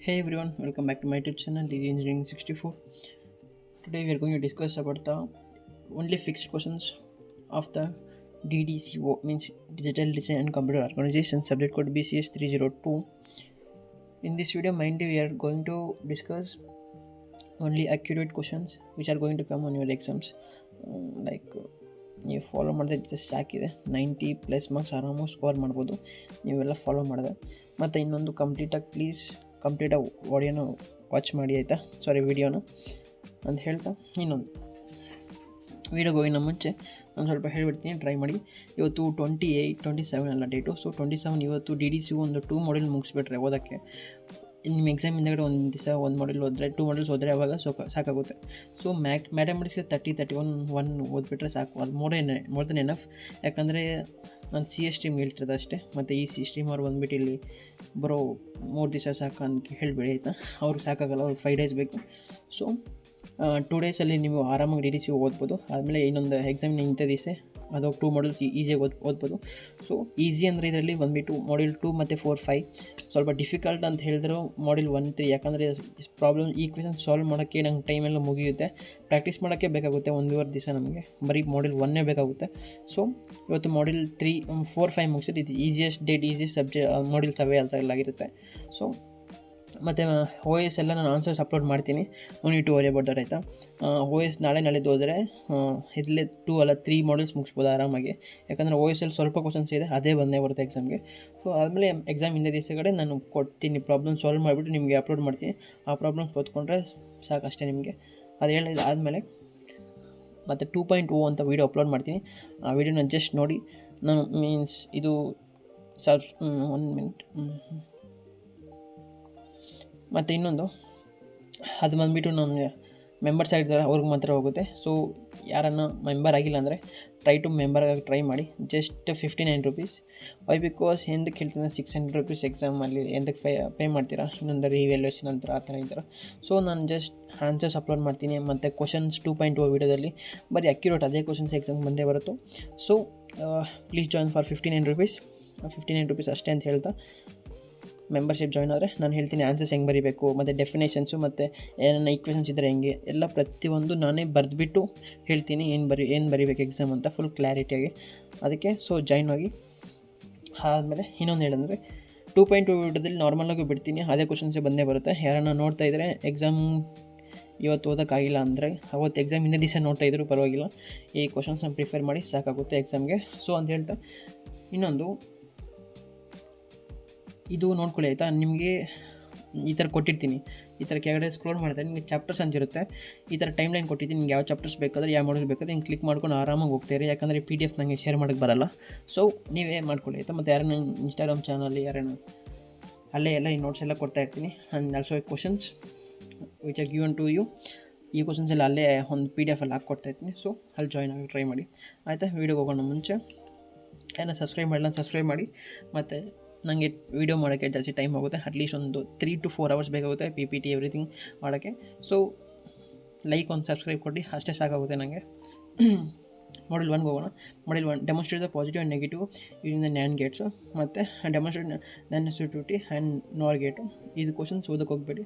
Hey everyone, welcome back to my YouTube channel DG Engineering 64. Today we are going to discuss about the only fixed questions of the DDCO, means Digital Design and Computer Organization, subject code BCS 302. In this video mainly we are going to discuss only accurate questions which are going to come on your exams. ನೀವು follow ಮಾಡಿದ್ರೆ just ಸಾಕಿದೆ 90+ marks ಆರಾಮಾಗಿ score ಮಾಡ್ಬೋದು ನೀವೆಲ್ಲ follow ಮಾಡಿದೆ. ಮತ್ತು ಇನ್ನೊಂದು ಕಂಪ್ಲೀಟಾಗಿ ಆಡಿಯೋನ watch ಮಾಡಿ ಆಯಿತಾ, ವಿಡಿಯೋನ ಅಂತ ಹೇಳ್ತಾ ಇನ್ನೊಂದು ವೀಡಿಯೋಗೆ ಹೋಗಿನ ಮುಂಚೆ ನಾನು ಸ್ವಲ್ಪ ಹೇಳಿಬಿಡ್ತೀನಿ, ಟ್ರೈ ಮಾಡಿ. ಇವತ್ತು 27 ಅಲ್ಲ ಡೇಟು. ಸೊ 27 ಇವತ್ತು DDC ಒಂದು 2 ಮಾಡ್ಯೂಲ್ ಮುಗಿಸ್ಬಿಟ್ರೆ ಓದೋಕ್ಕೆ ನಿಮ್ಮ ಎಕ್ಸಾಮ್ ಹಿಂದಗಡೆ ಒಂದು ದಿವಸ ಒಂದು ಮಾಡ್ಯೂಲ್ ಓದಿದ್ರೆ 2 ಮಾಡ್ಯೂಲ್ಸ್ ಹೋದರೆ ಅವಾಗ ಸಾಕಾಗುತ್ತೆ. ಸೊ ಮ್ಯಾಥಮೆಟಿಕ್ಸ್ಗೆ 31 ಓದ್ಬಿಟ್ರೆ ಸಾಕು, ಅದು ಮೋರ್ ದೆನ್ ಎನಫ್. ಯಾಕಂದರೆ ನಾನು CS ಸ್ಟ್ರೀಮ್ ಹೇಳ್ತಿರೋದು ಅಷ್ಟೇ, ಮತ್ತು ಈ ಸ್ಟ್ರೀಮ್ ಅವ್ರು ಬಂದುಬಿಟ್ಟು ಇಲ್ಲಿ ಬರೋ 3 ದಿವಸ ಸಾಕು ಅಂತ ಹೇಳಿಬಿಡಿ ಆಯಿತಾ. ಅವ್ರಿಗೆ ಸಾಕಾಗಲ್ಲ, ಅವ್ರಿಗೆ 5 ಡೇಸ್ ಬೇಕು. ಸೊ 2 ಡೇಸಲ್ಲಿ ನೀವು ಆರಾಮಾಗಿ DDC ಓದ್ಬೋದು. ಆದಮೇಲೆ ಇನ್ನೊಂದು ಎಕ್ಸಾಮಿನ ಇಂಥ ದಿವಸ ಅದು 2 ಮಾಡ್ಯೂಲ್ಸ್ ಈಸಿಯಾಗಿ ಓದ್ಬೋದು. ಸೊ ಈಸಿ ಅಂದರೆ ಇದರಲ್ಲಿ ಬಂದುಬಿಟ್ಟು ಮಾಡ್ಯೂಲ್ 2 ಮತ್ತು 4, 5 ಸ್ವಲ್ಪ ಡಿಫಿಕಲ್ಟ್ ಅಂತ ಹೇಳಿದ್ರು. ಮಾಡ್ಯೂಲ್ 1, 3 ಯಾಕಂದರೆ ಪ್ರಾಬ್ಲಮ್ ಈಕ್ವೇಷನ್ ಸಾಲ್ವ್ ಮಾಡೋಕ್ಕೆ ನಂಗೆ ಟೈಮೆಲ್ಲ ಮುಗಿಯುತ್ತೆ, ಪ್ರಾಕ್ಟೀಸ್ ಮಾಡೋಕ್ಕೆ ಬೇಕಾಗುತ್ತೆ 1-2 ದಿವಸ. ನಮಗೆ ಬರೀ ಮಾಡ್ಯೂಲ್ 1 ಬೇಕಾಗುತ್ತೆ. ಸೊ ಇವತ್ತು ಮಾಡ್ಯೂಲ್ 3, 4, 5 ಮುಗಿಸಿದ್ರೆ ಇದು ಈಸಿಯೆಸ್ಟ್ ಸಬ್ಜೆಕ್ಟ್ ಮಾಡ್ಯೂಲ್ಸ್ ಅವೇ ಆಗಿರುತ್ತೆ. ಸೊ ಮತ್ತು OS ಎಲ್ಲ ನಾನು ಆನ್ಸರ್ಸ್ ಅಪ್ಲೋಡ್ ಮಾಡ್ತೀನಿ, no need to worry about that ಆಯಿತಾ. OS ನಾಳೆದು ಹೋದರೆ ಇದರಲ್ಲೇ 2 ಅಲ್ಲ 3 ಮಾಡ್ಯೂಲ್ಸ್ ಮುಗಿಸ್ಬೋದು ಆರಾಮಾಗಿ. ಯಾಕಂದರೆ OS ಅಲ್ಲಿ ಸ್ವಲ್ಪ ಕ್ವಶನ್ಸ್ ಇದೆ, ಅದೇ ಬಂದೇ ಬರುತ್ತೆ ಎಕ್ಸಾಮ್ಗೆ. ಸೊ ಆದಮೇಲೆ ಎಕ್ಸಾಮ್ ಹಿಂದೆ ದಿವಸಗಡೆ ನಾನು ಕೊಡ್ತೀನಿ, ಪ್ರಾಬ್ಲಮ್ ಸಾಲ್ವ್ ಮಾಡಿಬಿಟ್ಟು ನಿಮಗೆ ಅಪ್ಲೋಡ್ ಮಾಡ್ತೀನಿ. ಆ ಪ್ರಾಬ್ಲಮ್ಸ್ ಓದ್ಕೊಂಡ್ರೆ ಸಾಕಷ್ಟೇ ನಿಮಗೆ. ಅದು ಹೇಳಿದ ಆದಮೇಲೆ ಮತ್ತು 2.0 ಅಂತ ವೀಡಿಯೋ ಅಪ್ಲೋಡ್ ಮಾಡ್ತೀನಿ. ಆ ವೀಡಿಯೋನ ಜಸ್ಟ್ ನೋಡಿ. ನಾನು ಮೀನ್ಸ್ ಇದು 1 ಮಿನಿಟ್. ಮತ್ತು ಇನ್ನೊಂದು ಅದು ಬಂದುಬಿಟ್ಟು ನಮ್ಮ ಮೆಂಬರ್ಸ್ ಆಗಿರ್ತಾರೆ ಅವ್ರಿಗೆ ಮಾತ್ರ ಹೋಗುತ್ತೆ. ಸೊ ಯಾರನ್ನು ಮೆಂಬರ್ ಆಗಿಲ್ಲ ಅಂದರೆ ಮೆಂಬರ್ ಆಗಿ ಟ್ರೈ ಮಾಡಿ. Just 59 rupees. ವೈ ಬಿಕಾಸ್ ಎಂದಕ್ಕೆ ಹೇಳ್ತೀನಿ, 600 ರೂಪೀಸ್ ಎಕ್ಸಾಮಲ್ಲಿ ಎಂದಕ್ಕೆ ಪೇ ಮಾಡ್ತೀರಾ, ಇನ್ನೊಂದು ರಿವ್ಯಾಲ್ಯೂಯೇಷನ್ ಅಂತ ಆ ಥರ ಈ ಥರ. ಸೊ ನಾನು ಜಸ್ಟ್ ಆನ್ಸರ್ಸ್ ಅಪ್ಲೋಡ್ ಮಾಡ್ತೀನಿ, ಮತ್ತು ಕ್ವಶನ್ಸ್ 2.0 ವೀಡಿಯೋದಲ್ಲಿ ಬರೀ ಅಕ್ಯುರೇಟ್ ಅದೇ ಕ್ವಶನ್ಸ್ ಎಕ್ಸಾಮ್ ಬಂದೇ ಬರುತ್ತೋ. So please join for 59 rupees. 59 rupees ಅಷ್ಟೇ ಅಂತ ಹೇಳ್ತಾ ಮೆಂಬರ್ಶಿಪ್ ಜಾಯ್ನ್ ಆದರೆ ನಾನು ಹೇಳ್ತೀನಿ ಆನ್ಸರ್ಸ್ ಹೆಂಗೆ ಬರೀಬೇಕು, ಮತ್ತು ಡೆಫಿನೇಷನ್ಸು, ಮತ್ತು ಏನೇನು ಈಕ್ವೇಷನ್ಸ್ ಇದ್ದರೆ ಹೆಂಗೆ ಎಲ್ಲ ಪ್ರತಿಯೊಂದು ನಾನೇ ಬರೆದ್ಬಿಟ್ಟು ಹೇಳ್ತೀನಿ ಏನು ಬರೀಬೇಕು ಎಕ್ಸಾಮ್ ಅಂತ ಫುಲ್ ಕ್ಲಾರಿಟಿಯಾಗಿ. ಅದಕ್ಕೆ ಸೊ ಜಾಯ್ನ್ ಆಗಿ. ಆದಮೇಲೆ ಇನ್ನೊಂದು ಹೇಳಂದರೆ 2.2 ವಿಡಿಯೋದಲ್ಲಿ ನಾರ್ಮಲಾಗಿ ಬಿಡ್ತೀನಿ, ಅದೇ ಕ್ವಶನ್ಸೇ ಬಂದೇ ಬರುತ್ತೆ. ಯಾರನ್ನ ನೋಡ್ತಾ ಇದ್ದರೆ ಎಕ್ಸಾಮ್ ಇವತ್ತು ಓದೋಕ್ಕಾಗಿಲ್ಲ ಅಂದರೆ ಅವತ್ತು ಎಕ್ಸಾಮ್ ಹಿಂದೆ ದಿವಸ ನೋಡ್ತಾಯಿದ್ರು ಪರವಾಗಿಲ್ಲ, ಈ ಕ್ವಶನ್ಸ್ನ ಪ್ರಿಫರ್ ಮಾಡಿ ಸಾಕಾಗುತ್ತೆ ಎಕ್ಸಾಮ್ಗೆ. ಸೊ ಅಂತ ಹೇಳ್ತಾ ಇನ್ನೊಂದು ಇದು ನೋಡ್ಕೊಳ್ಳಿ ಆಯಿತಾ. ನಿಮಗೆ ಈ ಥರ ಕೊಟ್ಟಿರ್ತೀನಿ, ಈ ಥರ ಕೆಳಗಡೆ ಸ್ಕ್ರೋಲ್ ಮಾಡಿದ್ರೆ ನಿಮಗೆ ಚಾಪ್ಟರ್ಸ್ ಅಂತಿರುತ್ತೆ. ಈ ಥರ ಟೈಮ್ ಲೈನ್ ಕೊಟ್ಟಿದ್ದೀನಿ, ನಿಮ್ಗೆ ಯಾವ ಚಾಪ್ಟರ್ಸ್ ಬೇಕಾದರೆ ಯಾವ ಮಾಡ್ಯೂಲ್ ಬೇಕಾದರೆ ಹಿಂಗೆ ಕ್ಲಿಕ್ ಮಾಡ್ಕೊಂಡು ಆರಾಮಾಗಿ ಹೋಗ್ತೀರಿ. ಯಾಕಂದರೆ PDF ನನಗೆ ಶೇರ್ ಮಾಡೋಕ್ಕೆ ಬರೋಲ್ಲ. ಸೊ ನೀವೇ ಮಾಡ್ಕೊಳ್ಳಿ ಆಯಿತಾ. ಮತ್ತು ಯಾರನ್ನ ಇನ್ಸ್ಟಾಗ್ರಾಮ್ ಚಾನಲ್ಲಿ ಯಾರನ್ನ ಅಲ್ಲೇ ಎಲ್ಲ ಈ ನೋಟ್ಸ್ ಎಲ್ಲ ಕೊಡ್ತಾ ಇರ್ತೀನಿ. And also questions which are given to you. ಈ ಕ್ವಶನ್ಸ್ ಎಲ್ಲ ಅಲ್ಲೇ ಒಂದು PDF ಅಲ್ಲಿ ಹಾಕ್ಕೊಡ್ತಾ ಇರ್ತೀನಿ. ಸೊ ಅಲ್ಲಿ ಜಾಯ್ನ್ ಆಗಿ ಟ್ರೈ ಮಾಡಿ ಆಯಿತಾ. ವೀಡಿಯೋಗೆ ಹೋಗೋಣ ಮುಂಚೆ ಏನೋ ಸಬ್ಸ್ಕ್ರೈಬ್ ಮಾಡಿ. ಮತ್ತು ನನಗೆ ವೀಡಿಯೋ ಮಾಡೋಕ್ಕೆ ಜಾಸ್ತಿ ಟೈಮ್ ಆಗುತ್ತೆ, ಅಟ್ಲೀಸ್ಟ್ ಒಂದು 3 to 4 hours ಬೇಕಾಗುತ್ತೆ PPT ಎವ್ರಿಥಿಂಗ್ ಮಾಡೋಕ್ಕೆ. ಸೊ ಲೈಕ್ ಒಂದು ಸಬ್ಸ್ಕ್ರೈಬ್ ಕೊಡಿ, ಅಷ್ಟೇ ಸಾಕಾಗುತ್ತೆ ನನಗೆ. ಮಾಡ್ಯೂಲ್ 1 ಹೋಗೋಣ. Module 1 demonstrate the positive and negative using the NAND gates, ಮತ್ತು demonstrate necessity and NOR gate. ಇದು ಕ್ವಶನ್ಸ್ ಓದಕ್ಕೆ ಹೋಗಬೇಡಿ.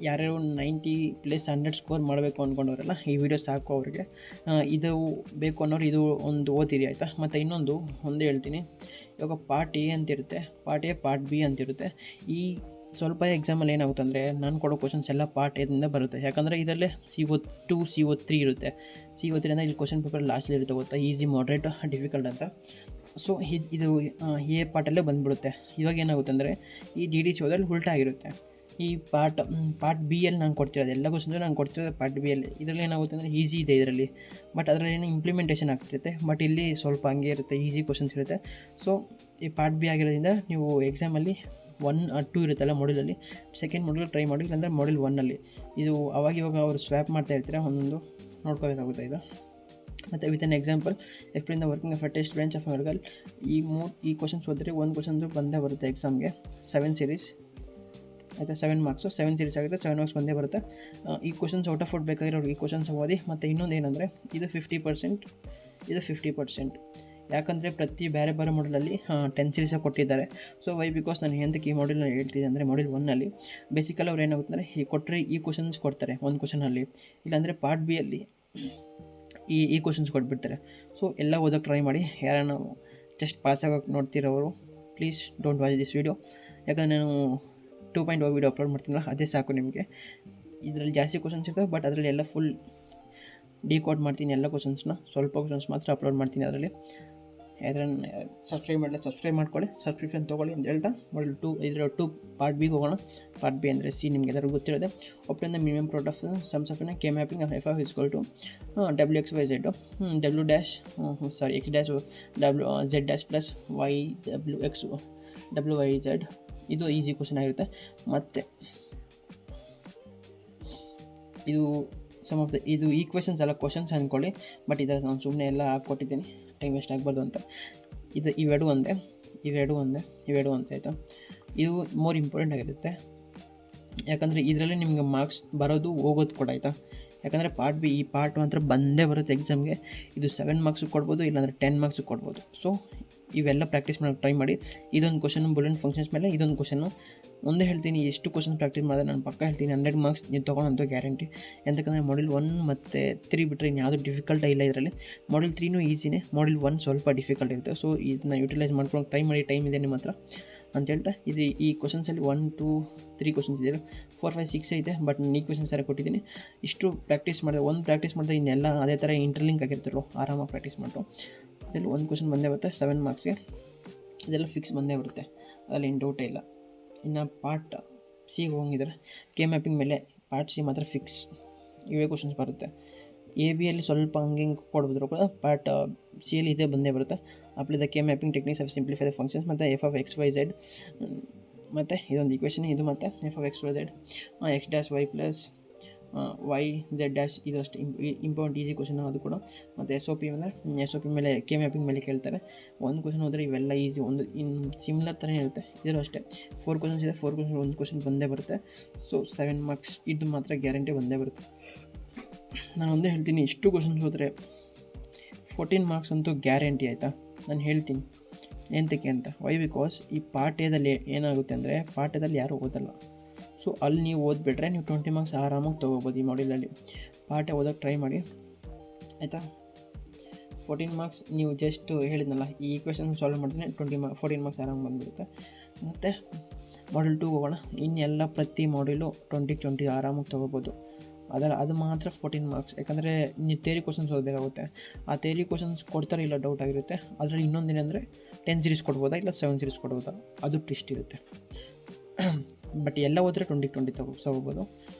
ಯಾರ್ಯಾರು 90+ 100 ಸ್ಕೋರ್ ಮಾಡಬೇಕು ಅಂದ್ಕೊಂಡವರೆಲ್ಲ ಈ ವಿಡಿಯೋ ಸಾಕು ಅವ್ರಿಗೆ. ಇದು ಬೇಕು ಅನ್ನೋರು ಇದು ಒಂದು ಓದಿರಿ ಆಯಿತಾ. ಮತ್ತು ಇನ್ನೊಂದು ಒಂದೇ ಹೇಳ್ತೀನಿ, ಇವಾಗ ಪಾರ್ಟ್ A ಅಂತಿರುತ್ತೆ, ಪಾರ್ಟ್ A, ಪಾರ್ಟ್ B ಅಂತಿರುತ್ತೆ. ಈ ಸ್ವಲ್ಪ ಎಕ್ಸಾಮಲ್ಲಿ ಏನಾಗುತ್ತೆ ಅಂದರೆ ನಾನು ಕೊಡೋ ಕ್ವಶನ್ಸ್ ಎಲ್ಲ ಪಾರ್ಟ್ ಎದಿಂದ ಬರುತ್ತೆ. ಯಾಕಂದರೆ ಇದರಲ್ಲೇ CO2, CO3 ಇರುತ್ತೆ. CO3 ಅಂದರೆ ಇಲ್ಲಿ ಕ್ವಶನ್ ಪೇಪರ್ ಲಾಸ್ಟಲ್ಲಿ ಇರುತ್ತೆ ಗೊತ್ತಾ, ಈಸಿ, ಮಾಡ್ರೇಟ್, ಡಿಫಿಕಲ್ಟ್ ಅಂತ. ಸೊ ಇದು A ಪಾರ್ಟಲ್ಲೇ ಬಂದುಬಿಡುತ್ತೆ. ಇವಾಗ ಏನಾಗುತ್ತೆ ಅಂದರೆ ಈ DDC ಓದಲ್ಲಿ ಉಲ್ಟಾಗಿರುತ್ತೆ. ಈ ಪಾರ್ಟ್ B ಅಲ್ಲಿ ನಾನು ಕೊಡ್ತಿರೋದು ಎಲ್ಲ ಕ್ವಶನ್ಸು ನಾನು ಕೊಡ್ತಿರೋದು ಪಾರ್ಟ್ B ಅಲ್ಲಿ. ಇದರಲ್ಲಿ ಏನಾಗುತ್ತೆ ಅಂದರೆ ಈಸಿ ಇದೆ ಇದರಲ್ಲಿ, ಬಟ್ ಅದರಲ್ಲಿ ಏನೋ ಇಂಪ್ಲಿಮೆಂಟೇಷನ್ ಆಗ್ತಿರುತ್ತೆ. ಬಟ್ ಇಲ್ಲಿ ಸ್ವಲ್ಪ ಹಂಗೆ ಇರುತ್ತೆ, ಈಸಿ ಕ್ವಶನ್ಸ್ ಇರುತ್ತೆ. ಸೊ ಈ ಪಾರ್ಟ್ B ಆಗಿರೋದ್ರಿಂದ ನೀವು ಎಕ್ಸಾಮಲ್ಲಿ 1 or 2 ಇರುತ್ತಲ್ಲ ಮಾಡ್ಯೂಲಲ್ಲಿ, ಸೆಕೆಂಡ್ ಮಾಡ್ಯೂಲ್ ಟ್ರೈ ಮಾಡಿ, ಇಲ್ಲಾಂದರೆ ಮಾಡ್ಯೂಲ್ 1ಅಲ್ಲಿ ಇದು ಇವಾಗ ಅವರು ಸ್ವ್ಯಾಪ್ ಮಾಡ್ತಾ ಇರ್ತೀರ, ಒಂದೊಂದು ನೋಡ್ಕೋಬೇಕಾಗುತ್ತೆ ಇದು. ಮತ್ತು with an example explain the working of a test branch of medical. ಈ ಕ್ವಶನ್ಸ್ ಓದಿದ್ರೆ ಒಂದು ಕ್ವಶನ್ಸು ಬಂದೇ ಬರುತ್ತೆ ಎಕ್ಸಾಮ್ಗೆ. 7 series ಆಯಿತಾ, 7 ಮಾರ್ಕ್ಸು, 7 series ಆಗುತ್ತೆ, 7 ಮಾರ್ಕ್ಸ್ ಬಂದೇ ಬರುತ್ತೆ. ಈ ಕ್ವಶನ್ಸ್ ಔಟ್ ಆಫ್ ಔಟ್ ಬೇಕಾಗಿರೋರು ಈ ಕ್ವಶನ್ಸ್ ಓದಿ. ಮತ್ತು ಇನ್ನೊಂದು ಏನಂದರೆ ಇದು 50%, ಇದು 50%. ಯಾಕಂದರೆ ಪ್ರತಿ ಬೇರೆ ಬೇರೆ ಮಾಡಲಲ್ಲಿ 10 ಸೀರೀಸಾಗಿ ಕೊಟ್ಟಿದ್ದಾರೆ. ಸೊ ವೈ ಬಿಕಾಸ್ ನಾನು ಎಂತಕ್ಕೆ ಈ ಮಾಡ್ಯೂಲ್ನ ಹೇಳ್ತಿದ್ದೆ ಅಂದರೆ ಮಾಡ್ಯೂಲ್ 1ನಲ್ಲಿ ಬೇಸಿಕಲಿ ಅವ್ರು ಏನಾಗುತ್ತೆ ಅಂದರೆ ಈ ಕೊಟ್ಟರೆ ಈ ಕ್ವಶನ್ಸ್ ಕೊಡ್ತಾರೆ ಒಂದು ಕ್ವಶನಲ್ಲಿ, ಇಲ್ಲಾಂದರೆ ಪಾರ್ಟ್ ಬಿ ಅಲ್ಲಿ ಈ ಕ್ವಶನ್ಸ್ ಕೊಟ್ಬಿಡ್ತಾರೆ. ಸೊ ಎಲ್ಲ ಓದೋಕ್ಕೆ ಟ್ರೈ ಮಾಡಿ. ಯಾರನ್ನು ಜಸ್ಟ್ ಪಾಸ್ ಆಗೋಕ್ಕೆ ನೋಡ್ತಿರೋರು please don't watch this video. ಯಾಕಂದರೆ ನಾನು 2.0 ವೀಡಿಯೋ ಅಪ್ಲೋಡ್ ಮಾಡ್ತೀನಲ್ಲ ಅದೇ ಸಾಕು ನಿಮಗೆ. ಇದರಲ್ಲಿ ಜಾಸ್ತಿ ಕ್ವಶನ್ಸ್ ಇರ್ತವೆ, ಬಟ್ ಅದರಲ್ಲಿ ಎಲ್ಲ ಫುಲ್ ಡಿಕೋಡ್ ಮಾಡ್ತೀನಿ ಎಲ್ಲ ಕ್ವಶನ್ಸ್ನ. ಸ್ವಲ್ಪ ಕ್ವಶನ್ಸ್ ಮಾತ್ರ ಅಪ್ಲೋಡ್ ಮಾಡ್ತೀನಿ ಅದರಲ್ಲಿ. ಅದನ್ನು ಸಬ್ಸ್ಕ್ರೈಬ್ ಮಾಡ್ಕೊಳ್ಳಿ, ಸಬ್ಸ್ಕ್ರಿಪ್ಷನ್ ತೊಗೊಳ್ಳಿ ಅಂತ ಹೇಳ್ತಾ ಮಾಡ್ಯೂಲ್ 2 ಇದರ 2 ಪಾರ್ಟ್ ಬಿಗೆ ಹೋಗೋಣ. ಪಾರ್ಟ್ ಬಿ ಅಂದರೆ ಸಿ, ನಿಮಗೆ ಎಲ್ಲರಿಗೂ ಗೊತ್ತಿರೋದೆ. Obtain the minimum product of sums of K mapping of F of is equal to W X Y Z W dash X dash W Z dash plus Y W Y Z. ಇದು easy question ಆಗಿರುತ್ತೆ. ಮತ್ತು ಇದು ಇದು equations ಎಲ್ಲ questions ಅಂದ್ಕೊಳ್ಳಿ, but ಇದರ ನಾನು ಸುಮ್ಮನೆ ಎಲ್ಲ ಹಾಕ್ಕೊಟ್ಟಿದ್ದೀನಿ ಟೈಮ್ ವೇಸ್ಟ್ ಆಗಬಾರ್ದು ಅಂತ. ಇವೆರಡು ಒಂದೇ ಆಯಿತಾ. ಇದು ಮೋರ್ ಇಂಪಾರ್ಟೆಂಟ್ ಆಗಿರುತ್ತೆ, ಯಾಕಂದರೆ ಇದರಲ್ಲಿ ನಿಮಗೆ ಮಾರ್ಕ್ಸ್ ಬರೋದು ಹೋಗೋದು ಕೂಡ ಆಯಿತಾ. ಯಾಕಂದರೆ ಪಾರ್ಟ್ ಬಿ ಈ ಪಾರ್ಟ್ ಮಾತ್ರ ಬಂದೇ ಬರುತ್ತೆ ಎಕ್ಸಾಮ್ಗೆ. ಇದು 7 ಮಾರ್ಕ್ಸಿಗೆ ಕೊಡ್ಬೋದು, ಇಲ್ಲಾಂದರೆ 10 ಮಾರ್ಕ್ಸಿಗೆ ಕೊಡ್ಬೋದು. ಸೊ ಇವೆಲ್ಲ ಪ್ರಾಕ್ಟೀಸ್ ಮಾಡೋಕ್ಕೆ ಟ್ರೈ ಮಾಡಿ. ಇದೊಂದು ಕ್ವಶನ್ ಬುಲೆಟ್ ಫಂಕ್ಷನ್ಸ್ ಮೇಲೆ ಇದೊಂದು ಕ್ವಶನ್ನು ಒಂದೇ ಹೇಳ್ತೀನಿ. ಎಷ್ಟು ಕ್ವಶನ್ ಪ್ರಾಕ್ಟೀಸ್ ಮಾಡಿದ್ರೆ ನಾನು ಪಕ್ಕ ಹೇಳ್ತೀನಿ 100 ಮಾರ್ಕ್ಸ್ ನೀವು ತೊಗೊಳ್ಳೋಂಥ ಗ್ಯಾರಂಟಿ. ಎಂತಕ್ಕಂದರೆ ಮಾಡ್ಯೂಲ್ 1 ಮತ್ತು 3 ಬಿಟ್ಟರೆ ಇನ್ಯಾವುದು ಡಿಫಿಕಲ್ಟ್ ಇಲ್ಲ ಇದರಲ್ಲಿ. ಮಾಡ್ಯೂಲ್ 3ನೂ ಈಸಿನೇ, ಮಾಡ್ಯೂಲ್ 1 ಸ್ವಲ್ಪ ಡಿಫಿಕಲ್ಟ್ ಇರುತ್ತೆ. ಸೊ ಇದನ್ನ ಯುಟಿಲೈಸ್ ಮಾಡ್ಕೊಂಡು ಟ್ರೈ ಮಾಡಿ, ಟೈಮ್ ಇದೆ ನಿಮ್ಮ ಹತ್ರ ಅಂತ ಹೇಳ್ತಾ. ಇದು ಈ ಕ್ವಶನ್ಸಲ್ಲಿ 1 2 3 ಕ್ವಶನ್ಸ್ ಇದೆ, 4 5 6 ಐತೆ, ಬಟ್ ನಾನು ಈ ಕ್ವಶನ್ಸ್ ಎಲ್ಲ ಕೊಟ್ಟಿದ್ದೀನಿ. ಇಷ್ಟು ಪ್ರಾಕ್ಟೀಸ್ ಮಾಡಿದೆ, ಒಂದು ಪ್ರಾಕ್ಟೀಸ್ ಮಾಡಿದ್ರೆ ಇನ್ನೆಲ್ಲ ಅದೇ ಥರ ಇಂಟರ್ಲಿಂಕ್ ಆಗಿರ್ತಾರೋ ಆರಾಮಾಗಿ ಪ್ರಾಕ್ಟೀಸ್ ಮಾಡಿತು. ಇದರಲ್ಲಿ ಒಂದು ಕ್ವಶನ್ ಬಂದೇ ಬರುತ್ತೆ 7 ಮಾರ್ಕ್ಸ್ಗೆ, ಇದೆಲ್ಲ ಫಿಕ್ಸ್ ಬಂದೇ ಬರುತ್ತೆ, ಅದರಲ್ಲಿ ಏನು ಡೌಟೇ ಇಲ್ಲ. ಇನ್ನು ಪಾರ್ಟ್ ಸಿಗೆ ಹೋಗಿದ್ರೆ ಕೆ ಮ್ಯಾಪಿಂಗ್ ಮೇಲೆ ಪಾರ್ಟ್ ಸಿ ಮಾತ್ರ ಫಿಕ್ಸ್, ಇವೇ ಕ್ವಶನ್ಸ್ ಬರುತ್ತೆ. ಎ ಬಿಯಲ್ಲಿ ಸ್ವಲ್ಪ ಹಂಗೆ ಕೊಡ್ಬೋದ್ರು ಕೂಡ, ಪಾರ್ಟ್ ಸಿಯಲ್ಲಿ ಇದೇ ಬಂದೇ ಬರುತ್ತೆ. Apply the K mapping techniques of simplify the functions ಮತ್ತು F of X Y Z, ಮತ್ತು ಇದೊಂದು ಈಕ್ವೇಷನ್ ಇದು, ಮತ್ತು F of X Y Z X dash Y plus Y Z dash, ಇದು ಅಷ್ಟು ಇಂಪಾರ್ಟೆಂಟ್ ಈಸಿ ಕ್ವಶನ್ ಅದು ಕೂಡ. ಮತ್ತು ಎಸ್ ಒ ಪಿ ಮೇಲೆ ಕೆ ಮ್ಯಾಪಿಂಗ್ ಮೇಲೆ ಕೇಳ್ತಾರೆ. ಒಂದು ಕ್ವಶನ್ ಹೋದರೆ ಇವೆಲ್ಲ ಈಸಿ, ಒಂದು ಸಿಮಿಲರ್ ಥರನೇ ಇರುತ್ತೆ. ಇದೂ ಅಷ್ಟೇ 4 ಕ್ವಶನ್ಸ್ ಇದೆ, 4 ಕ್ವಶನ್ ಒಂದು ಕ್ವಶನ್ ಬಂದೇ ಬರುತ್ತೆ. ಸೊ 7 ಮಾರ್ಕ್ಸ್ ಇದು ಮಾತ್ರ ಗ್ಯಾರಂಟಿ ಬಂದೇ ಬರುತ್ತೆ. ನಾನು ಒಂದೇ ಹೇಳ್ತೀನಿ, ಇಷ್ಟು ಕ್ವಶನ್ಸ್ ಹೋದರೆ 14 ಮಾರ್ಕ್ಸ್ ಅಂತೂ ಗ್ಯಾರಂಟಿ ಆಯಿತಾ. ನಾನು ಹೇಳ್ತೀನಿ ಎಂತಕ್ಕೆ ಅಂತ. ವೈ ಬಿಕಾಸ್ ಈ ಪಾರ್ಟ್ ಎದಲ್ಲಿ ಏನಾಗುತ್ತೆ ಅಂದರೆ, ಪಾರ್ಟ್ ಎದಲ್ಲಿ ಯಾರೂ ಓದಲ್ಲ. ಸೊ ಅಲ್ಲಿ ನೀವು ಓದ್ಬಿಟ್ರೆ ನೀವು 20 ಮಾರ್ಕ್ಸ್ ಆರಾಮಾಗಿ ತೊಗೋಬೋದು ಈ ಮಾಡ್ಯೂಲಲ್ಲಿ. ಪಾರ್ಟೇ ಓದೋಕ್ಕೆ ಟ್ರೈ ಮಾಡಿ ಆಯಿತಾ. 14 ಮಾರ್ಕ್ಸ್ ನೀವು ಜಸ್ಟ್ ಹೇಳಿದ್ನಲ್ಲ, ಈ ಈಕ್ವೇಷನ್ ಸಾಲ್ವ್ ಮಾಡಿದ್ರೆ 14 ಮಾರ್ಕ್ಸ್ ಆರಾಮಾಗಿ ಬಂದುಬಿಡುತ್ತೆ. ಮತ್ತು ಮಾಡ್ಯೂಲ್ 2 ಹೋಗೋಣ. ಇನ್ನೆಲ್ಲ ಪ್ರತಿ ಮಾಡ್ಯೂಲು 20 ಆರಾಮಾಗಿ ತೊಗೋಬೋದು. ಅದು ಮಾತ್ರ 14 ಮಾರ್ಕ್ಸ್. ಯಾಕಂದರೆ ನೀವು ಥಿಯರಿ ಕ್ವಶನ್ಸ್ ಓದಬೇಕಾಗುತ್ತೆ. ಆ ಥಿಯರಿ ಕ್ವಶನ್ಸ್ ಕೊಡ್ತಾರೆ ಇಲ್ಲ ಡೌಟ್ ಆಗಿರುತ್ತೆ. ಅದರಲ್ಲಿ ಇನ್ನೊಂದೇನೆಂದರೆ 10 ಸೀರೀಸ್ ಕೊಡ್ಬೋದಾ ಇಲ್ಲ 7 ಸೀರೀಸ್ ಕೊಡ್ಬೋದಾ, ಅದು ಟ್ವಿಸ್ಟ್ ಇರುತ್ತೆ. ಬಟ್ ಎಲ್ಲ ಹೋದರೆ 20 ತೊಗೋಬೋದು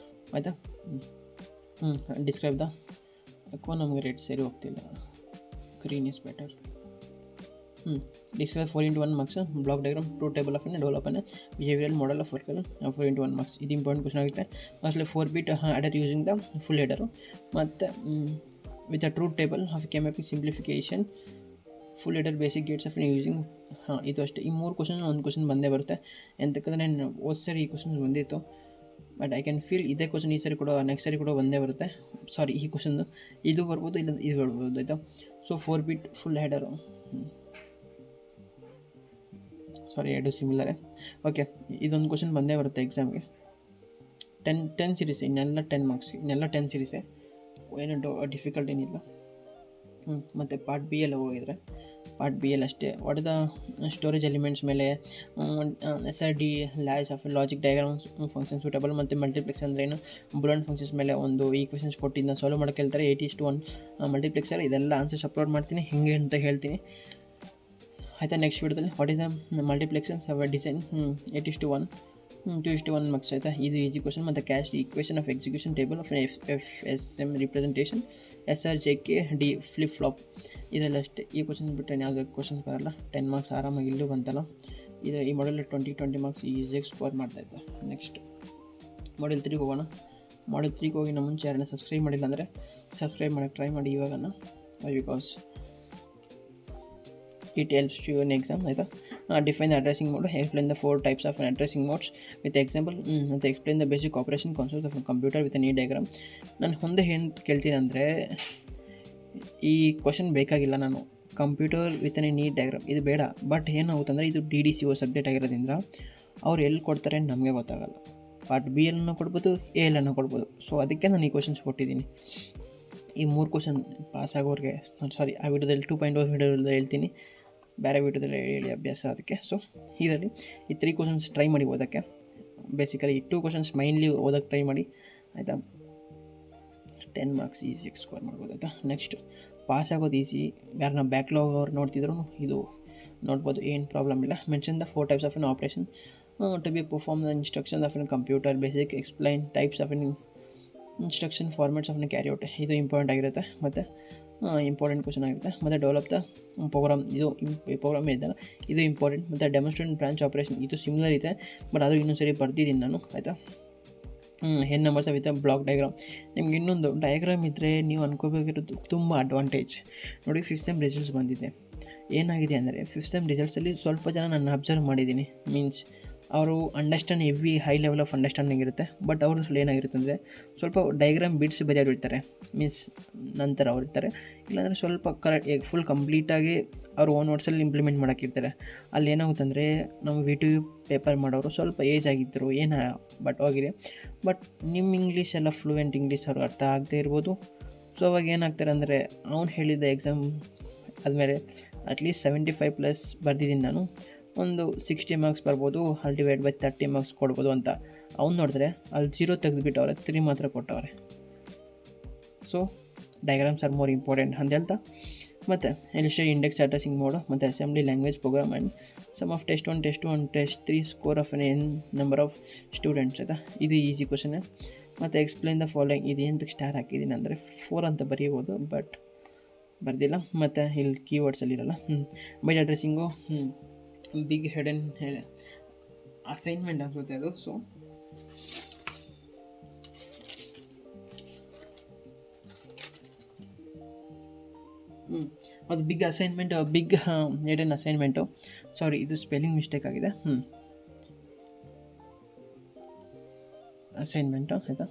ಆಯಿತಾ. ಡಿಸ್ಕ್ರೈಬ್ ದ ಯಾಕೋ ನಮಗೆ ರೆಡ್ ಸರಿ ಹೋಗ್ತಿಲ್ಲ, green is better. Describe 4x1 marks, block diagram, true table of develop behavioural model of ವರ್ಕಲ್ 4x1 ಮಾರ್ಕ್ಸ್. ಇದು ಇಂಪಾರ್ಟೆಂಟ್ ಕ್ವಶನ್ ಆಗುತ್ತೆ. Mostly 4 bit adder using the full adder, ಮತ್ತು with a true table of K mapping simplification, full adder basic gates of using. ಇದು ಅಷ್ಟೇ. ಈ 3 question ಒಂದು question ಬಂದೇ ಬರುತ್ತೆ. ಎಂತಕ್ಕಂದರೆ ನಾನು ಹೋದ ಸರಿ ಈ ಕ್ವಶನ್ ಬಂದಿತ್ತು, ಬಟ್ ಐ ಕ್ಯಾನ್ ಫೀಲ್ ಇದೇ ಕ್ವಶನ್ ಈ ಸರಿ ಕೂಡ ನೆಕ್ಸ್ಟ್ ಸರಿ ಕೂಡ ಬಂದೇ ಬರುತ್ತೆ. ಸಾರಿ, ಈ ಕ್ವಶನ್ ಇದು ಬರ್ಬೋದು, ಇಲ್ಲ ಇದು ಬರ್ಬೋದು ಆಯಿತಾ. ಸೊ 4 ಬಿಟ್ ಫುಲ್ ಹೆಡರು, ಸಾರಿ ಎರಡು ಸಿಮಿಲರೇ. ಓಕೆ, ಇದೊಂದು ಕ್ವಶನ್ ಬಂದೇ ಬರುತ್ತೆ ಎಕ್ಸಾಮ್ಗೆ. 10 ಸೀರೀಸ್, ಇನ್ನೆಲ್ಲ 10 ಮಾರ್ಕ್ಸ್, ಇನ್ನೆಲ್ಲ 10 ಸೀರೀಸೇ, ಏನು ಡಿಫಿಕಲ್ಟ್ ಏನಿಲ್ಲ. ಮತ್ತು ಪಾರ್ಟ್ ಬಿ ಎಲ್ಲ ಹೋಗಿದ್ರೆ ಪಾರ್ಟ್ ಬಿ ಎಲ್ ಅಷ್ಟೇ. ವಾಟ್ ದ ಸ್ಟೋರೇಜ್ ಎಲಿಮೆಂಟ್ಸ್ ಮೇಲೆ SRD latches of logic diagrams function suitable, ಮತ್ತು ಮಲ್ಟಿಪ್ಲೆಕ್ಸ್ ಅಂದರೆ ಏನು, ಬುಲೆಟ್ ಫಂಕ್ಷನ್ಸ್ ಮೇಲೆ ಒಂದು ಈಕ್ವೇಷನ್ಸ್ ಕೊಟ್ಟಿದ್ದನ್ನ ಸಾಲ್ವ್ ಮಾಡೋಕ್ಕೆ ಹೇಳ್ತಾರೆ. 8:1 ಮಲ್ಟಿಪ್ಲೆಕ್ಸರ್. ಇದೆಲ್ಲ ಆನ್ಸರ್ಸ್ ಅಪ್ಲೋಡ್ ಮಾಡ್ತೀನಿ ಹೆಂಗೆ ಅಂತ ಹೇಳ್ತೀನಿ ಆಯಿತಾ ನೆಕ್ಸ್ಟ್ ವೀಡಿಯೋದಲ್ಲಿ. What is the multiplexers of design 8:1 2:1 marks ಆಯಿತಾ. ಇದು ಈಸಿ ಕ್ವಶನ್. ಮತ್ತು cash equation of execution table of FSM representation SRJK D flip flop. ಇದೆಲ್ಲ ಅಷ್ಟೇ. ಈ ಕ್ವಶನ್ಸ್ ಬಿಟ್ಟರೆ ಯಾವುದೇ ಕ್ವಶನ್ಸ್ ಬರೋಲ್ಲ. 10 ಮಾರ್ಕ್ಸ್ ಆರಾಮಾಗಿ ಇಲ್ಲೂ ಬಂತಲ್ಲ. ಈ ಮಾಡಲ್ 20 ಮಾರ್ಕ್ಸ್ ಈಸಿಯಾಗಿ ಸ್ಕೋರ್ ಮಾಡ್ತಾಯಿದ್ದೆ. ನೆಕ್ಸ್ಟ್ ಮಾಡ್ಯೂಲ್ 3 ಹೋಗೋಣ. ಮಾಡ್ಯೂಲ್ 3 ಹೋಗಿ ನಮ್ಮ ಮುಂಚೆ ಯಾರನ್ನ ಸಬ್ಸ್ಕ್ರೈಬ್ ಮಾಡಿಲ್ಲ ಅಂದರೆ ಸಬ್ಸ್ಕ್ರೈಬ್ ಮಾಡೋಕ್ಕೆ ಟ್ರೈ ಮಾಡಿ ಇವಾಗನ, because it helps you in exam ಆಯಿತಾ. Define addressing mode, explain the 4 types of addressing modes with example, ಮತ್ತು explain the basic operation concept of computer with neat diagram. ನಾನು ಒಂದೇ ಏನು ಕೇಳ್ತೀನಿ ಅಂದರೆ, ಈ ಕ್ವಶನ್ ಬೇಕಾಗಿಲ್ಲ, ನಾನು computer with an neat diagram ಇದು ಬೇಡ. ಬಟ್ ಏನಾಗುತ್ತಂದರೆ ಇದು DDCO ಸಬ್ಜೆಕ್ಟ್ ಆಗಿರೋದ್ರಿಂದ ಅವ್ರು ಎಲ್ಲಿ ಕೊಡ್ತಾರೆ ನಮಗೆ ಗೊತ್ತಾಗಲ್ಲ. ಪಾರ್ಟ್ ಬಿ ಅನ್ನು ಕೊಡ್ಬೋದು, ಎ ಅನ್ನು ಕೊಡ್ಬೋದು. ಸೊ ಅದಕ್ಕೆ ನಾನು ಈ ಕ್ವಶನ್ಸ್ ಕೊಟ್ಟಿದ್ದೀನಿ. ಈ 3 ಕ್ವಶನ್ ಪಾಸ್ ಆಗೋರಿಗೆ ಸಾರಿ ಆ ವಿಡಿಯೋದಲ್ಲಿ 2.0 ವಿಡಿಯೋದಲ್ಲಿ ಹೇಳ್ತೀನಿ, ಬೇರೆ ವಿಡಿಯೋದಲ್ಲಿ ಹೇಳಿ ಅಭ್ಯಾಸ ಅದಕ್ಕೆ. ಸೊ ಇದರಲ್ಲಿ ಈ 3 ಕ್ವಶನ್ಸ್ ಟ್ರೈ ಮಾಡಿ ಓದೋಕ್ಕೆ. ಬೇಸಿಕಲಿ 2 ಕ್ವಶನ್ಸ್ ಮೈನ್ಲಿ ಓದೋಕ್ಕೆ ಟ್ರೈ ಮಾಡಿ ಆಯಿತಾ. 10 ಮಾರ್ಕ್ಸ್ ಈಸಿಯಾಗಿ ಸ್ಕೋರ್ ಮಾಡ್ಬೋದು ಆಯಿತಾ. ನೆಕ್ಸ್ಟ್ ಪಾಸ್ ಆಗೋದು ಈಸಿ. ಯಾರನ್ನ ಬ್ಯಾಕ್ಲಾಗ್ ಅವ್ರು ನೋಡ್ತಿದ್ರು ಇದು ನೋಡ್ಬೋದು, ಏನು ಪ್ರಾಬ್ಲಮ್ ಇಲ್ಲ. Mention the 4 types of an operation to be perform the instruction of an computer basic explain types of an instruction formats of an carry out. ಇದು ಇಂಪಾರ್ಟೆಂಟ್ ಆಗಿರುತ್ತೆ ಮತ್ತು ಇಂಪಾರ್ಟೆಂಟ್ ಕ್ವಶನ್ ಆಗಿರುತ್ತೆ. ಮತ್ತು ಡೆವಲಪ್ ದ ಪ್ರೋಗ್ರಾಮ್, ಇದು program ಇದೆಯಲ್ಲ ಇದು important. ಮತ್ತು demonstrate branch operation ಇದು ಸಿಮಿಲರ್ ಇದೆ, ಬಟ್ ಅದು ಇನ್ನೊಂದು ಸರಿ ಬರ್ತಿದ್ದೀನಿ ನಾನು ಆಯಿತಾ. N numbers with block diagram. ನಿಮ್ಗೆ ಇನ್ನೊಂದು ಡಯಾಗ್ರಾಮ್ ಇದ್ದರೆ ನೀವು ಅನ್ಕೋಬೇಕಿರೋದು ತುಂಬ ಅಡ್ವಾಂಟೇಜ್. ನೋಡಿ 5th ಸೆಮ್ ರಿಸಲ್ಟ್ಸ್ ಬಂದಿದೆ. ಏನಾಗಿದೆ ಅಂದರೆ 5th ಸೆಮ್ ರಿಸಲ್ಟ್ಸಲ್ಲಿ ಸ್ವಲ್ಪ ಜನ ನಾನು ಅಬ್ಸರ್ವ್ ಮಾಡಿದ್ದೀನಿ. ಮೀನ್ಸ್ ಅವರು understand high level of understanding ಇರುತ್ತೆ, ಬಟ್ ಅವ್ರದ್ದು ಏನಾಗಿರುತ್ತೆ ಅಂದರೆ ಸ್ವಲ್ಪ ಡಯಾಗ್ರಾಮ್ ಬಿಡ್ಸ್ ಬರೆಯೋರು ಇರ್ತಾರೆ. ಮೀನ್ಸ್ ನಂತರ ಅವ್ರು ಇರ್ತಾರೆ, ಇಲ್ಲಾಂದರೆ ಸ್ವಲ್ಪ ಕರೆಕ್ಟ್ ಫುಲ್ ಕಂಪ್ಲೀಟಾಗಿ ಅವ್ರು ಓನ್ ವರ್ಡ್ಸಲ್ಲಿ ಇಂಪ್ಲಿಮೆಂಟ್ ಮಾಡೋಕ್ಕಿರ್ತಾರೆ. ಅಲ್ಲಿ ಏನಾಗುತ್ತೆ ಅಂದರೆ ನಮ್ಮ VTU ಪೇಪರ್ ಮಾಡೋರು ಸ್ವಲ್ಪ ಏಜ್ ಆಗಿದ್ದರು ಬಟ್ ಹೋಗಿದೆ. ಬಟ್ ನಿಮ್ಮ ಇಂಗ್ಲೀಷ್ ಎಲ್ಲ ಫ್ಲೂಯೆಂಟ್ ಇಂಗ್ಲೀಷ್ ಅವ್ರಿಗೆ ಅರ್ಥ ಆಗದೆ ಇರ್ಬೋದು. ಸೊ ಅವಾಗ ಏನಾಗ್ತಾರೆ ಅಂದರೆ ಅವ್ನು ಹೇಳಿದ ಎಕ್ಸಾಮ್ ಆದಮೇಲೆ ಅಟ್ಲೀಸ್ಟ್ 75+ ಬರ್ದಿದ್ದೀನಿ ನಾನು, ಒಂದು 60 ಮಾರ್ಕ್ಸ್ ಬರ್ಬೋದು, ಅಲ್ಲಿ ಡಿವೈಡ್ ಬೈ 30 ಮಾರ್ಕ್ಸ್ ಕೊಡ್ಬೋದು ಅಂತ. ಅವ್ನು ನೋಡಿದ್ರೆ ಅಲ್ಲಿ 0 ತೆಗೆದುಬಿಟ್ಟವ್ರೆ, 3 ಮಾತ್ರ ಕೊಟ್ಟವ್ರೆ. So diagrams are more important ಅಂತ ಹೇಳ್ತಾ, ಮತ್ತು ಎಲಿಸ್ಟ್ರೇಟ್ ಇಂಡೆಕ್ಸ್ ಅಡ್ರೆಸಿಂಗ್ ಮೋಡ್ ಮತ್ತು assembly language program and sum of test 1 test 2 and test 3 score of N number of students ಆಯಿತಾ. ಇದು ಈಸಿ ಕ್ವಶನ್ನೇ. ಮತ್ತು ಎಕ್ಸ್ಪ್ಲೈನ್ ದ ಫಾಲೋಯಿಂಗ್, ಇದು ಎಂತಕ್ಕೆ ಸ್ಟಾರ್ ಹಾಕಿದ್ದೀನಿ ಅಂದರೆ 4 ಅಂತ ಬರೀಬೋದು, ಬಟ್ ಬರ್ದಿಲ್ಲ. ಮತ್ತು ಇಲ್ಲಿ ಕೀವರ್ಡ್ಸಲ್ಲಿ ಇರಲ್ಲ. ಬೈಟ್ ಅಡ್ರೆಸ್ಸಿಂಗು ಬಿಗ್ ಹೆಡನ್ ಅಸೈನ್ಮೆಂಟ್ ಅನ್ಸುತ್ತೆ ಅದು. ಸೊ ಅದು ಬಿಗ್ ಅಸೈನ್ಮೆಂಟ್, ಬಿಗ್ ಹೆಡನ್ ಅಸೈನ್ಮೆಂಟು. ಸಾರಿ, ಇದು ಸ್ಪೆಲ್ಲಿಂಗ್ ಮಿಸ್ಟೇಕ್ ಆಗಿದೆ. ಅಸೈನ್ಮೆಂಟು ಆಯಿತಾ.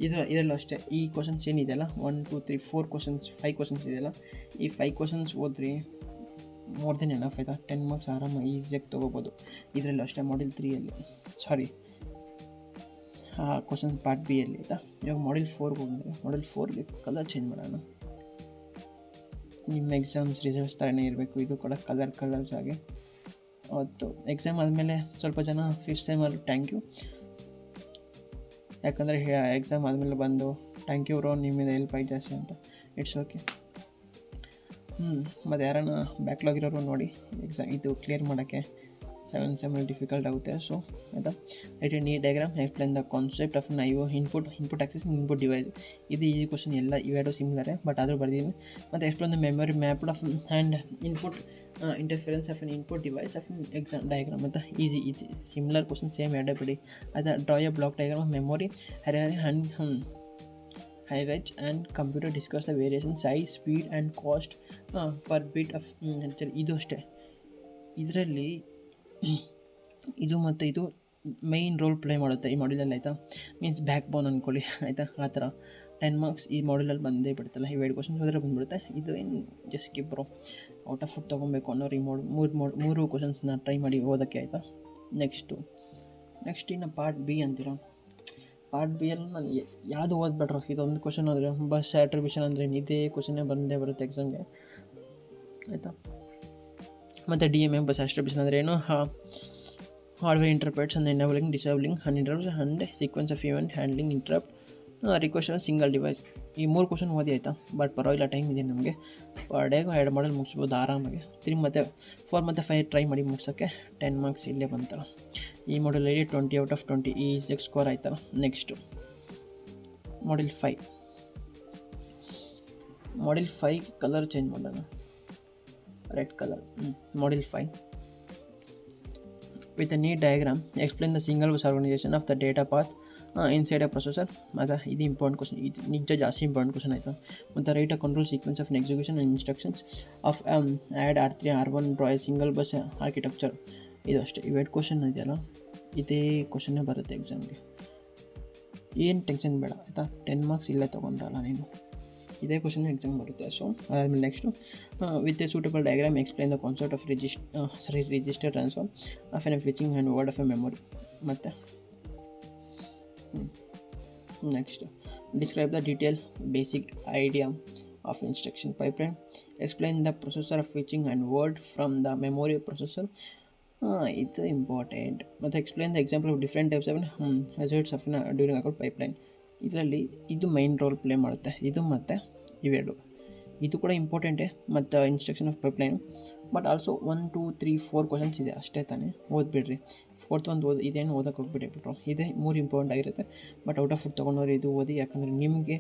ಇದರಲ್ಲೂ ಅಷ್ಟೇ ಈ ಕ್ವಶನ್ಸ್ ಏನಿದೆಯಲ್ಲ 1 2 3 4 ಕ್ವಶನ್ಸ್ 5 ಕ್ವಶನ್ಸ್ ಇದೆಯಲ್ಲ, ಈ 5 ಕ್ವಶನ್ಸ್ ಓದ್ರಿ ಮೋರ್ ದೆನ್ ಎನಫ್ ಆಯಿತಾ. 10 ಮಾರ್ಕ್ಸ್ ಆರಾಮಾಗಿ ಈಸಿಯಾಗಿ ತೊಗೋಬೋದು. ಇದರಲ್ಲೂ ಅಷ್ಟೇ Module 3ಯಲ್ಲಿ ಕ್ವಶನ್ ಪಾರ್ಟ್ ಬಿ ಅಲ್ಲಿ ಆಯಿತಾ. ಇವಾಗ Module 4ಗೆ ಹೋಗಿದ್ರೆ Module 4ಗೆ ಕಲರ್ ಚೇಂಜ್ ಮಾಡೋಣ. ನಿಮ್ಮ ಎಕ್ಸಾಮ್ಸ್ ರಿಸಲ್ಟ್ಸ್ ಥರನೇ ಇರಬೇಕು, ಇದು ಕೂಡ ಕಲರ್ಸ್ ಆಗಿ. ಅವತ್ತು ಎಕ್ಸಾಮ್ ಆದಮೇಲೆ ಸ್ವಲ್ಪ ಜನ 5th ಸೆಮ್ಮಲ್ಲಿ ಥ್ಯಾಂಕ್ ಯು, ಯಾಕಂದರೆ ಎಕ್ಸಾಮ್ ಆದಮೇಲೆ ಬಂದು ಥ್ಯಾಂಕ್ ಯು ಬ್ರೋ, ನಿಮ್ಮಿಂದ ಹೆಲ್ಪ್ ಆಯ್ತು ಜಾಸ್ತಿ ಅಂತ. It's okay. ಮತ್ತು ಯಾರನ್ನ ಬ್ಯಾಕ್ಲಾಗ್ ಇರೋರು ನೋಡಿ, ಇದು ಕ್ಲಿಯರ್ ಮಾಡೋಕ್ಕೆ 7th ಸೆಮ್ಮಲ್ಲಿ ಡಿಫಿಕಲ್ಟ್ ಆಗುತ್ತೆ. ಸೊ ಆಯಿತಾ. Write a neat diagram, explain the concept of IO input access input device. ಇದು ಈಸಿ ಕ್ವಶನ್, ಎಲ್ಲ ಇವೆರಡು ಸಿಮಿಲರೇ, ಬಟ್ ಆದರೂ ಬರ್ದಿದ್ದೀನಿ. ಮತ್ತು explain the memory mapped of and input interference of N input device of exam diagram ಅಂತ. Easy similar question, same ಎರಡೇ ಬಿಡಿ. ಆಯಿತಾ. Draw a block diagram of memory hierarchy and computer discuss the variation size speed and cost per bit of. ಇದು ಅಷ್ಟೇ. ಇದರಲ್ಲಿ ಇದು ಮತ್ತು ಇದು ಮೈನ್ ರೋಲ್ ಪ್ಲೇ ಮಾಡುತ್ತೆ ಈ ಮಾಡ್ಯೂಲಲ್ಲಿ ಆಯಿತಾ. ಮೀನ್ಸ್ ಬ್ಯಾಕ್ ಬೋನ್ ಅಂದ್ಕೊಳ್ಳಿ ಆಯಿತಾ. ಆ ಥರ 10 ಮಾರ್ಕ್ಸ್ ಈ ಮಾಡ್ಯೂಲಲ್ಲಿ ಬಂದೇ ಬಿಡುತ್ತಲ್ಲ. ಈ 2 ಕ್ವಶನ್ಸ್ ಹೋದರೆ ಬಂದುಬಿಡುತ್ತೆ. ಇದು ಏನು ಜಸ್ಟ್ ಕಿಬ್ರು ಔಟ್ ಆಫ್ ತೊಗೊಬೇಕು ಅನ್ನೋರು ಈ ಮೂರು ಕ್ವಶನ್ಸ್ನ ಟ್ರೈ ಮಾಡಿ ಓದೋಕ್ಕೆ ಆಯಿತಾ. ನೆಕ್ಸ್ಟ್ ಇನ್ನು ಪಾರ್ಟ್ ಬಿ ಅಂತೀರ. ಪಾರ್ಟ್ ಬಿಯಲ್ಲಿ ನಾನು ಯಾವುದು ಓದ್ಬೇಡ್ರು, ಇದೊಂದು ಕ್ವಶನ್ ಆದರೆ ಬಸ್ ಅಟ್ರಿಬ್ಯೂಷನ್ ಅಂದರೆ ಇದೇ ಕ್ವಶನ್ನೇ ಬಂದೇ ಬರುತ್ತೆ ಎಕ್ಸಾಮ್ಗೆ ಆಯಿತಾ. ಮತ್ತು DMA ಬಸ್ ಅಟ್ರಿಬ್ಯೂಷನ್ ಅಂದರೆ ಏನು, hardware interprets and enabling disabling an interrupt and sequence of event handling interrupt request single device. ಈ 3 ಕ್ವಶನ್ ಓದಿ ಆಯಿತಾ. ಬಟ್ ಪರವಾಗಿಲ್ಲ, ಟೈಮ್ ಇದೆ ನಮಗೆ. ಪರ್ ಡೇಗೂ 2 ಮಾಡಲ್ ಮುಗಿಸ್ಬೋದು ಆರಾಮಾಗಿ. 3 ಮತ್ತು 4 ಮತ್ತು 5 ಟ್ರೈ ಮಾಡಿ ಮುಗಿಸೋಕ್ಕೆ 10 ಮಾರ್ಕ್ಸ್ ಇಲ್ಲೇ ಬಂತಲ್ಲ. ಈ ಮಾಡ್ಯೂಲಲ್ಲಿ 20 ಔಟ್ ಆಫ್ 20 ಈಸಿಯಾಗಿ ಸ್ಕೋರ್ ಆಯ್ತಲ್ಲ. ನೆಕ್ಸ್ಟು Module 5 ಕಲರ್ ಚೇಂಜ್ ಮಾಡೋಣ, red colour. Module 5 with a neat diagram explain the single bus organization of the data path inside a processor. ಮತ್ತು ಇದು ಇಂಪಾರ್ಟೆಂಟ್ ಕ್ವಶನ್, ಇದು ನಿಜ ಜಾಸ್ತಿ ಇಂಪಾರ್ಟೆಂಟ್ ಕ್ವಶನ್ ಆಯಿತು. ಮತ್ತು write a control sequence of execution and instructions of add R3 R1 draw A single bus architecture. ಇದು ಅಷ್ಟೇ. ಇವೆರಡು ಕ್ವಶನ್ ಇದೆಯಲ್ಲ, ಇದೇ ಕ್ವಶನ್ನೇ ಬರುತ್ತೆ ಎಕ್ಸಾಮ್ಗೆ. ಏನು ಟೆನ್ಷನ್ ಬೇಡ ಆಯಿತಾ. 10 ಮಾರ್ಕ್ಸ್ ಇಲ್ಲೇ ತೊಗೊಂಡ್ರಲ್ಲ ನೀನು, ಇದೇ ಕ್ವಶನ್ ಎಕ್ಸಾಮ್ ಬರುತ್ತೆ. ಸೊ ಅದಾದಮೇಲೆ next with a suitable diagram explain the concept of register transform of an fetching and word of a memory. ಮತ್ತು next describe the detail basic idea of instruction pipeline, explain the processor of fetching and word from the memory processor. ಇದು important. ಮತ್ತು explain the example of different types of hazards of during account pipeline. ಇದರಲ್ಲಿ ಇದು main role play ಮಾಡುತ್ತೆ, ಇದು ಮತ್ತು ಇವೆರಡು. ಇದು ಕೂಡ ಇಂಪಾರ್ಟೆಂಟೇ ಮತ್ತು instruction of pipeline. But also 1 2 3 4 questions ಇದೆ ಅಷ್ಟೇ ತಾನೇ, ಓದ್ಬಿಡ್ರಿ. ಫೋರ್ತ್ ಒಂದು ಇದೇನು ಓದೋಕೆ ಹೋಗ್ಬಿಟ್ಟು ಇದೇ 3 ಇಂಪಾರ್ಟೆಂಟ್ ಆಗಿರುತ್ತೆ. ಬಟ್ ಔಟ್ ಆಫ್ ಫುಡ್ ತೊಗೊಂಡವ್ರು ಇದು ಓದಿ, ಯಾಕಂದರೆ ನಿಮಗೆ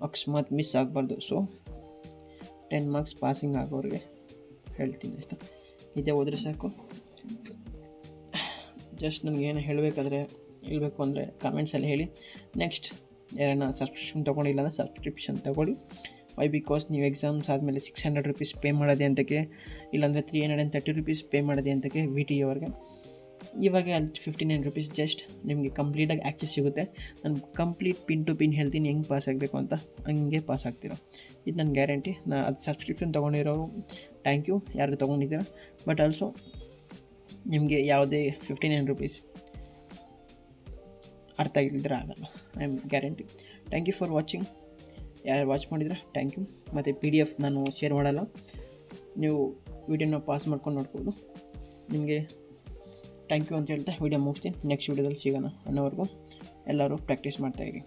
ಅಕಸ್ಮಾತ್ ಮಿಸ್ ಆಗಬಾರ್ದು. ಸೊ 10 ಮಾರ್ಕ್ಸ್ ಪಾಸಿಂಗ್ ಆಗೋರಿಗೆ ಹೇಳ್ತೀನಿ ಆಯಿತಾ. ಇದೇ ಓದಿದ್ರೆ ಸಾಕು. ಜಸ್ಟ್ ನನಗೇನು ಹೇಳಬೇಕು ಅಂದರೆ ಕಮೆಂಟ್ಸಲ್ಲಿ ಹೇಳಿ. ನೆಕ್ಸ್ಟ್ ಯಾರನ್ನ ಸಬ್ಸ್ಕ್ರಿಪ್ಷನ್ ತೊಗೊಂಡಿಲ್ಲ ಅಂದರೆ ಸಬ್ಸ್ಕ್ರಿಪ್ಷನ್ ತೊಗೊಳ್ಳಿ. ವೈ ಬಿಕಾಸ್ ನೀವು ಎಕ್ಸಾಮ್ಸ್ ಆದಮೇಲೆ 600 ರೂಪೀಸ್ ಪೇ ಮಾಡೋದೆ ಅಂತಕ್ಕೆ, ಇಲ್ಲಾಂದರೆ 330 ರೂಪೀಸ್ ಪೇ ಮಾಡೋದೆ ಅಂತಕ್ಕೆ VT ಅವ್ರಿಗೆ. ಇವಾಗ ಅಲ್ಲಿ 59 ರೂಪೀಸ್ ಜಸ್ಟ್ ನಿಮಗೆ ಕಂಪ್ಲೀಟಾಗಿ ಆ್ಯಕ್ಸೆಸ್ ಸಿಗುತ್ತೆ. ನಾನು ಕಂಪ್ಲೀಟ್ ಪಿನ್ ಟು ಪಿನ್ ಹೇಳ್ತೀನಿ ಹೆಂಗೆ ಪಾಸ್ ಆಗಬೇಕು ಅಂತ, ಹಂಗೆ ಪಾಸ್ ಆಗ್ತೀರೋ, ಇದು ನನ್ನ ಗ್ಯಾರಂಟಿ. ಅದು ಸಬ್ಸ್ಕ್ರಿಪ್ಷನ್ ತೊಗೊಂಡಿರೋರು ಥ್ಯಾಂಕ್ ಯು, ಯಾರು ತೊಗೊಂಡಿದ್ದೀರ. ಬಟ್ ಆಲ್ಸೋ ನಿಮಗೆ ಯಾವುದೇ 59 ರೂಪೀಸ್ ಅರ್ಥ ಆಗಿದ್ದರೆ ಆಗಲ್ಲ, I am guarantee. Thank you for watching. ಯಾರು ವಾಚ್ ಮಾಡಿದರೆ ಥ್ಯಾಂಕ್ ಯು. ಮತ್ತು PDF ನಾನು ಶೇರ್ ಮಾಡಲ್ಲ, ನೀವು ವೀಡಿಯೋನ ಪಾಸ್ ಮಾಡ್ಕೊಂಡು ನೋಡ್ಬೋದು. ನಿಮಗೆ ಥ್ಯಾಂಕ್ ಯು ಅಂತ ಹೇಳ್ತಾ ವೀಡಿಯೋ ಮುಗಿಸ್ತೀನಿ. ನೆಕ್ಸ್ಟ್ ವೀಡಿಯೋದಲ್ಲಿ ಸಿಗೋಣ ಅನ್ನೋವರೆಗೂ ಎಲ್ಲರೂ ಪ್ರಾಕ್ಟೀಸ್ ಮಾಡ್ತಾಯಿರಿ.